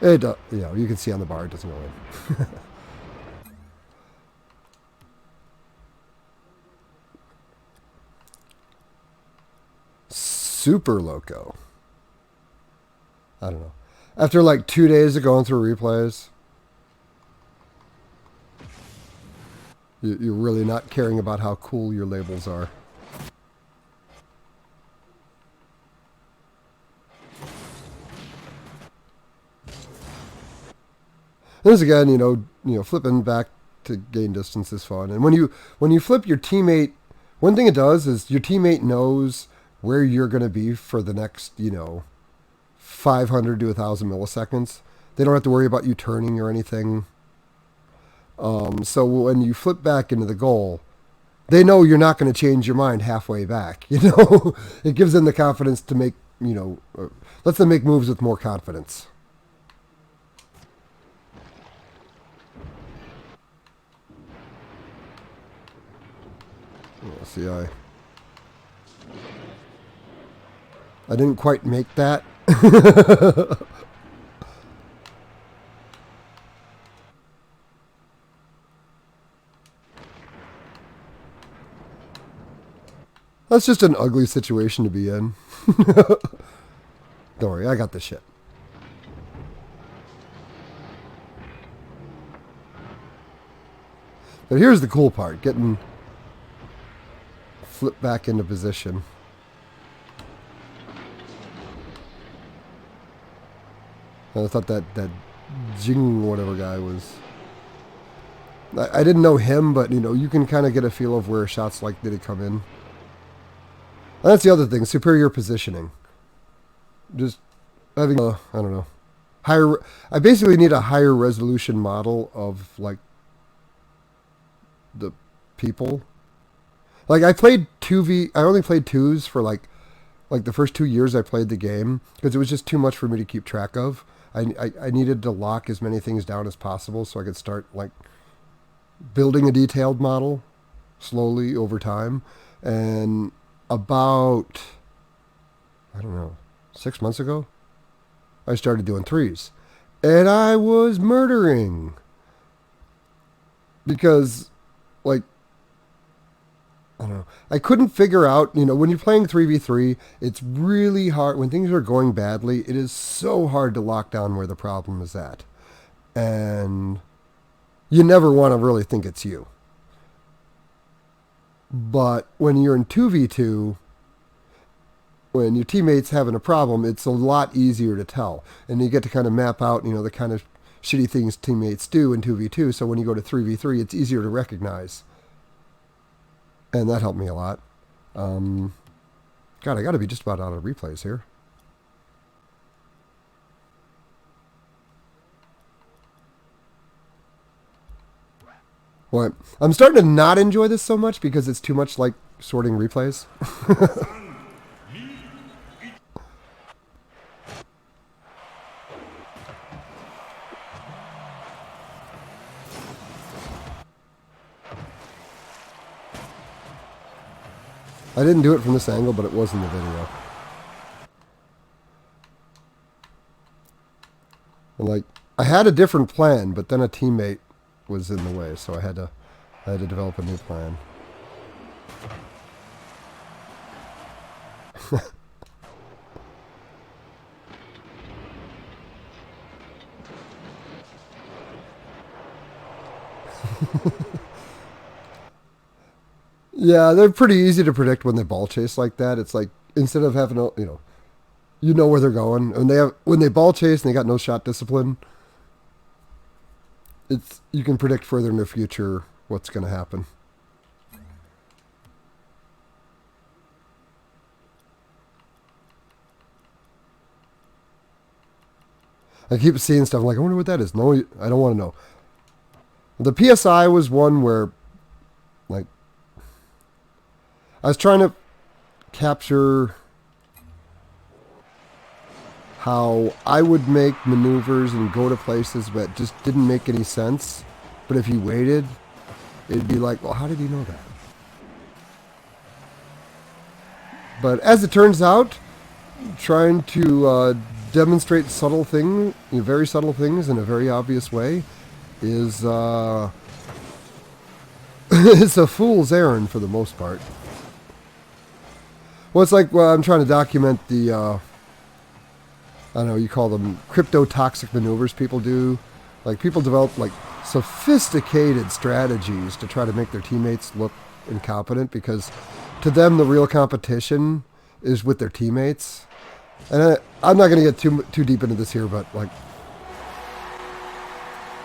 It, you know, you can see on the bar it doesn't go in. Super loco. I don't know. After like 2 days of going through replays, you're really not caring about how cool your labels are. This again, you know, flipping back to gain distance is fun. And when you flip your teammate, one thing it does is your teammate knows where you're going to be for the next, you know, 500 to 1,000 milliseconds. They don't have to worry about you turning or anything. So when you flip back into the goal, they know you're not going to change your mind halfway back. You know, it gives them the confidence to make, you know, lets them make moves with more confidence. See, I didn't quite make that. That's just an ugly situation to be in. Don't worry, I got this shit. But here's the cool part, getting flipped back into position. I thought that Jing whatever guy was... I didn't know him, but, you know, you can kind of get a feel of where shots like did it come in. And that's the other thing, superior positioning. Just having a, I don't know, higher... I basically need a higher resolution model of, like, the people. Like, I played 2v... I only played 2s for, like the first 2 years I played the game, because it was just too much for me to keep track of. I needed to lock as many things down as possible so I could start, like, building a detailed model slowly over time. And about, I don't know, 6 months ago, I started doing 3s. And I was murdering. Because, like, I don't know. I couldn't figure out, you know, when you're playing 3v3, it's really hard. When things are going badly, it is so hard to lock down where the problem is at. And you never want to really think it's you. But when you're in 2v2, when your teammate's having a problem, it's a lot easier to tell. And you get to kind of map out, you know, the kind of shitty things teammates do in 2v2. So when you go to 3v3, it's easier to recognize. And that helped me a lot. God, I got to be just about out of replays here. What? I'm starting to not enjoy this so much because it's too much like sorting replays. I didn't do it from this angle, but it was in the video. And like, I had a different plan, but then a teammate was in the way, so I had to develop a new plan. Yeah, they're pretty easy to predict when they ball chase like that. It's like instead of having a, you know where they're going, and when they ball chase and they got no shot discipline, you can predict further in the future what's going to happen. I keep seeing stuff. I'm like, I wonder what that is. No, I don't want to know. The PSI was one where, like, I was trying to capture how I would make maneuvers and go to places that just didn't make any sense. But if you waited, it'd be like, well, how did he know that? But as it turns out, trying to demonstrate subtle things, very subtle things in a very obvious way is it's a fool's errand for the most part. Well, it's like I'm trying to document the, I don't know, you call them crypto-toxic maneuvers people do. Like, people develop, like, sophisticated strategies to try to make their teammates look incompetent because to them the real competition is with their teammates. And I'm not going to get too deep into this here, but, like,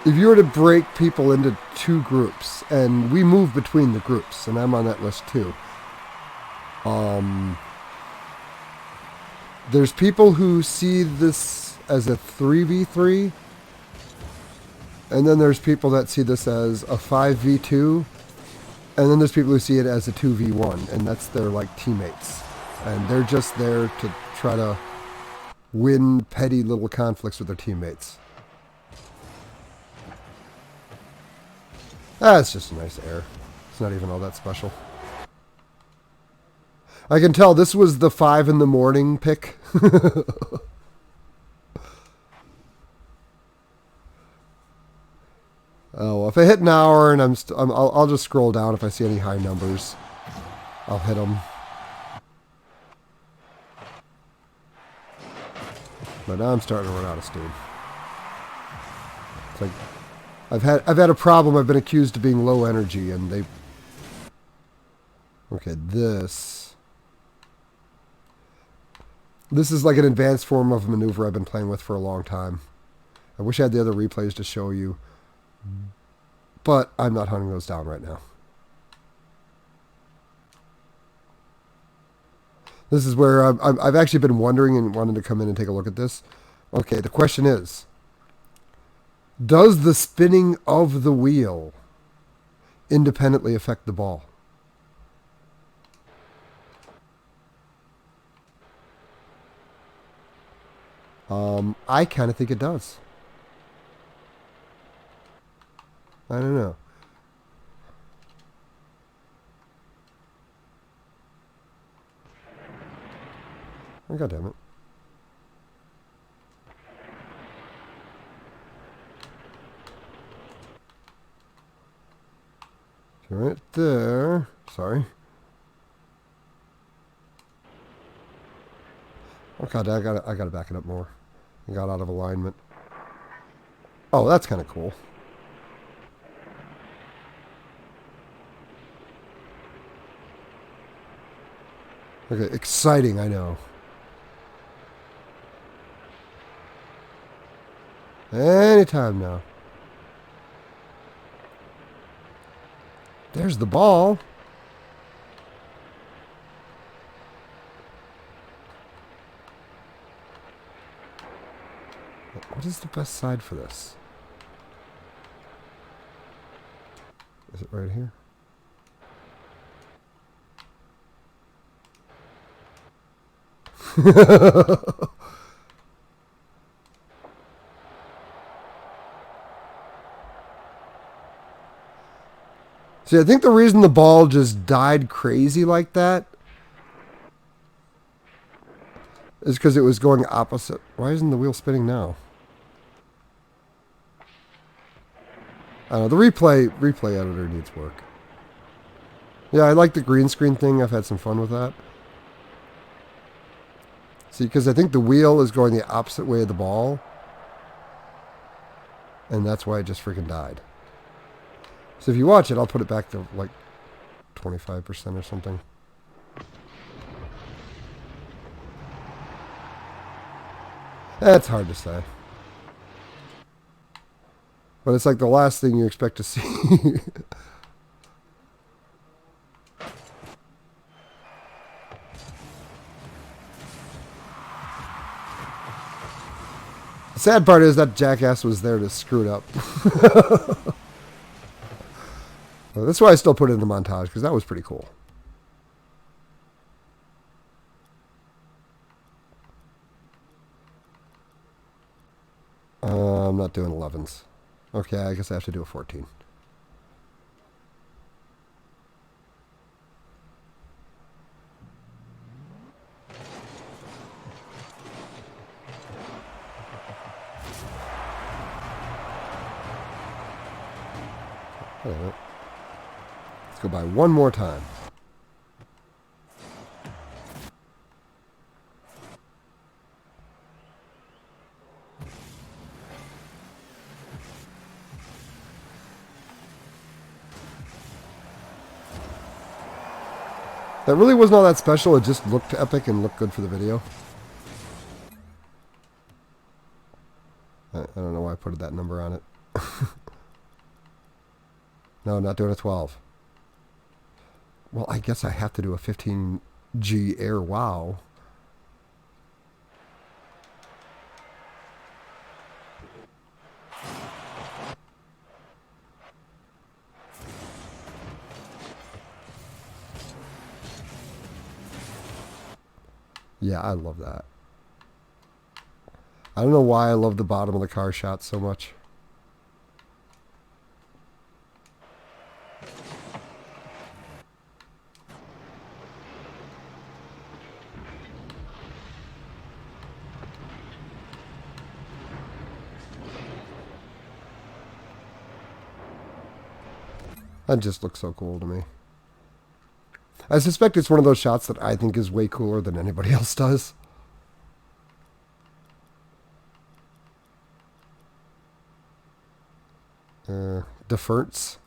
if you were to break people into two groups, and we move between the groups, and I'm on that list too, there's people who see this as a 3v3, and then there's people that see this as a 5v2, and then there's people who see it as a 2v1, and that's their, like, teammates. And they're just there to try to win petty little conflicts with their teammates. It's just a nice air. It's not even all that special. I can tell this was the 5 in the morning pick. Oh, well, if I hit an hour and I'll just scroll down if I see any high numbers. I'll hit them. But now I'm starting to run out of steam. It's like I've had a problem. I've been accused of being low energy, and they. Okay, this is like an advanced form of a maneuver I've been playing with for a long time. I wish I had the other replays to show you, but I'm not hunting those down right now. This is where I've actually been wondering and wanted to come in and take a look at this. Okay, the question is, does the spinning of the wheel independently affect the ball? I kind of think it does. I don't know. Oh, God damn it. Right there. Sorry. Oh, God, I gotta back it up more. I got out of alignment. Oh, that's kind of cool. Okay, exciting, I know. Anytime now. There's the ball. What is the best side for this? Is it right here? See, I think the reason the ball just died crazy like that is because it was going opposite. Why isn't the wheel spinning now? I don't know. The replay editor needs work. Yeah, I like the green screen thing. I've had some fun with that. See, because I think the wheel is going the opposite way of the ball. And that's why it just freaking died. So if you watch it, I'll put it back to like 25% or something. That's hard to say. But it's like the last thing you expect to see. The sad part is that jackass was there to screw it up. Well, that's why I still put it in the montage, because that was pretty cool. I'm not doing 11s. Okay, I guess I have to do a 14. Let's go by one more time. That really wasn't all that special. It just looked epic and looked good for the video. I don't know why I put that number on it. No, not doing a 12. Well, I guess I have to do a 15G Air Wow. Yeah, I love that. I don't know why I love the bottom of the car shot so much. That just looks so cool to me. I suspect it's one of those shots that I think is way cooler than anybody else does. Deference.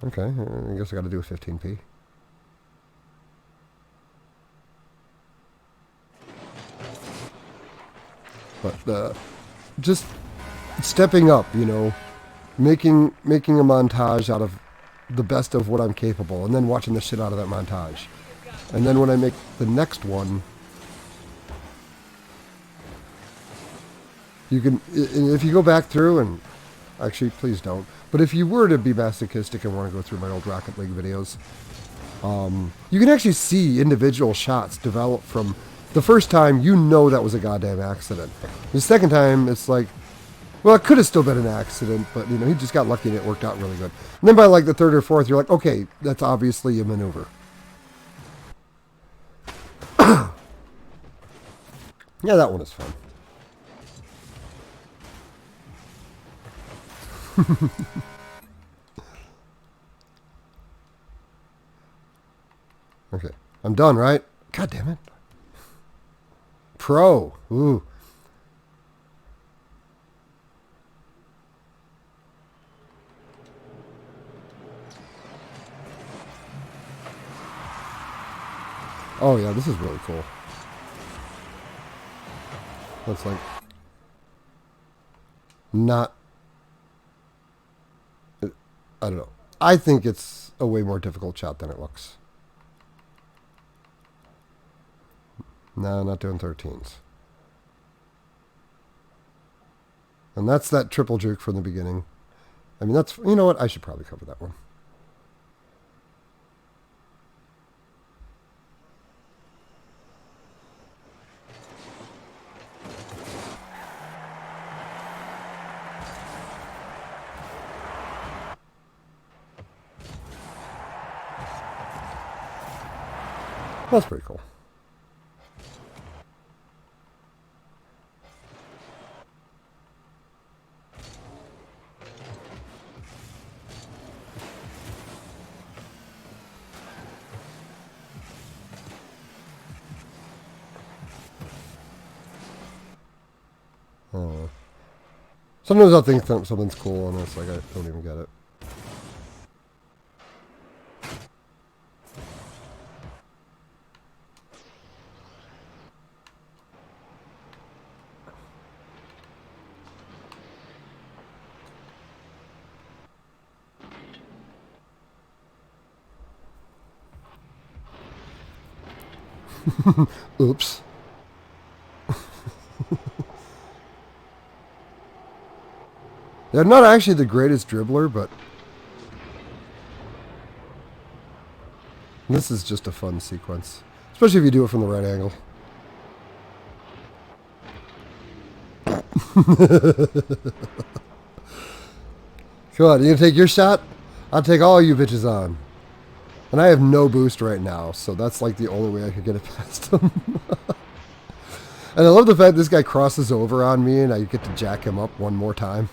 Okay, I guess I got to do a 15p. But just stepping up, you know, making a montage out of the best of what I'm capable, and then watching the shit out of that montage. And then when I make the next one, you can, if you go back through and, actually, please don't. But if you were to be masochistic and want to go through my old Rocket League videos, you can actually see individual shots develop from the first time. You know that was a goddamn accident. The second time, it's like, well, it could have still been an accident, but, you know, he just got lucky and it worked out really good. And then by, like, the third or fourth, you're like, okay, that's obviously a maneuver. Yeah, that one is fun. Okay, I'm done, right? God damn it. Pro. Ooh. Oh yeah, this is really cool. That's like not, I don't know. I think it's a way more difficult shot than it looks. No, not doing 13s. And that's that triple juke from the beginning. I mean, that's, you know what? I should probably cover that one. That's pretty cool. Sometimes I'll think something's cool and it's like I don't even get it. Oops. Yeah, I'm not actually the greatest dribbler, but this is just a fun sequence. Especially if you do it from the right angle. Come on, you gonna take your shot? I'll take all you bitches on. And I have no boost right now, so that's like the only way I could get it past him. And I love the fact this guy crosses over on me and I get to jack him up one more time.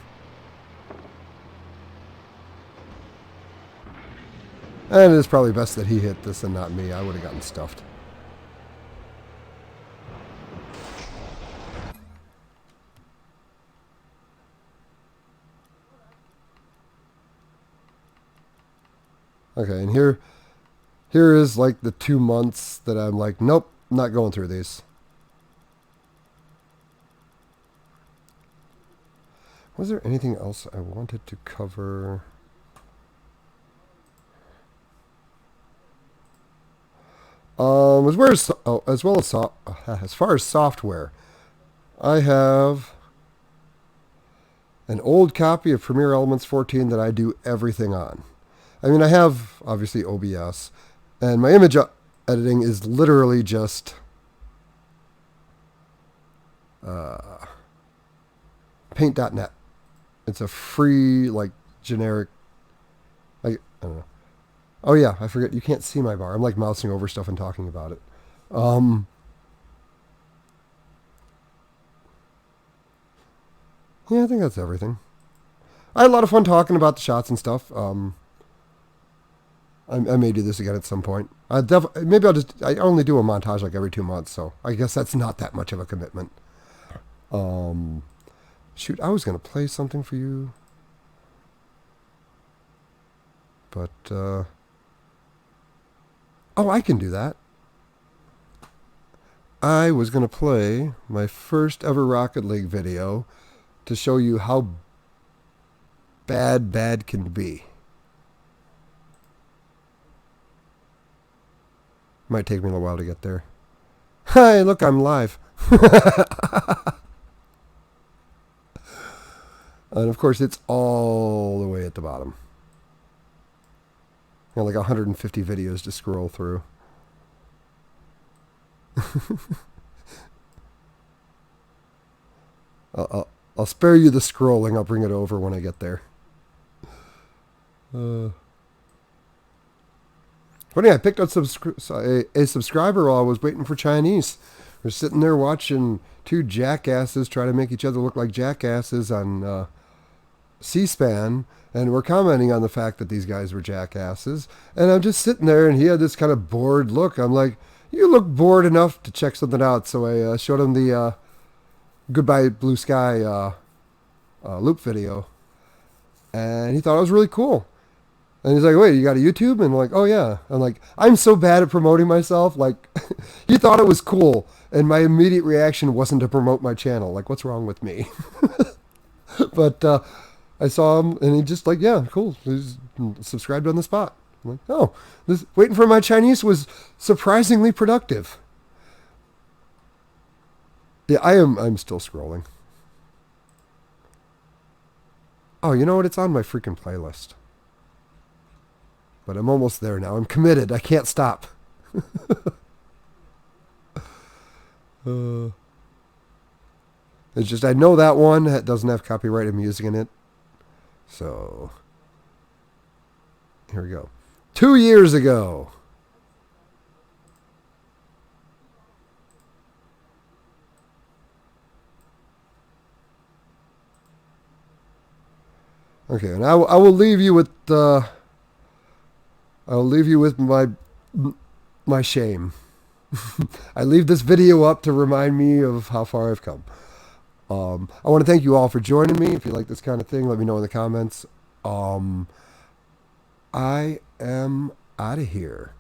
And it's probably best that he hit this and not me. I would have gotten stuffed. Okay, and here is like the 2 months that I'm like, nope, not going through these. Was there anything else I wanted to cover? As far as software, I have an old copy of Premiere Elements 14 that I do everything on. I mean, I have obviously OBS, and my image editing is literally just paint.net. It's a free, like, generic, like, I don't know. Oh yeah, I forget, you can't see my bar. I'm like mousing over stuff and talking about it. Yeah, I think that's everything. I had a lot of fun talking about the shots and stuff. I may do this again at some point. Maybe I only do a montage like every 2 months, so I guess that's not that much of a commitment. Shoot, I was going to play something for you. But, oh, I can do that. I was going to play my first ever Rocket League video to show you how bad can be. Might take me a little while to get there. Hi, look, I'm live. And of course, it's all the way at the bottom. Got like 150 videos to scroll through. I'll spare you the scrolling. I'll bring it over when I get there. Funny, I picked up a subscriber while I was waiting for Chinese. We're sitting there watching two jackasses try to make each other look like jackasses on C-SPAN, and we're commenting on the fact that these guys were jackasses. And I'm just sitting there, and he had this kind of bored look. I'm like, you look bored enough to check something out. So I showed him the Goodbye Blue Sky loop video, and he thought it was really cool. And he's like, wait, you got a YouTube? And I'm like, oh yeah. I'm like, I'm so bad at promoting myself. Like, he thought it was cool, and my immediate reaction wasn't to promote my channel. Like, what's wrong with me? But I saw him, and he just like, yeah, cool. He's subscribed on the spot. I'm like, oh, waiting for my Chinese was surprisingly productive. Yeah, I'm still scrolling. Oh, you know what? It's on my freaking playlist. But I'm almost there now. I'm committed. I can't stop. Uh, it's just I know that one that doesn't have copyrighted music in it. So here we go. 2 years ago. Okay, and I will leave you with I'll leave you with my shame. I leave this video up to remind me of how far I've come. I want to thank you all for joining me. If you like this kind of thing, let me know in the comments. I am out of here.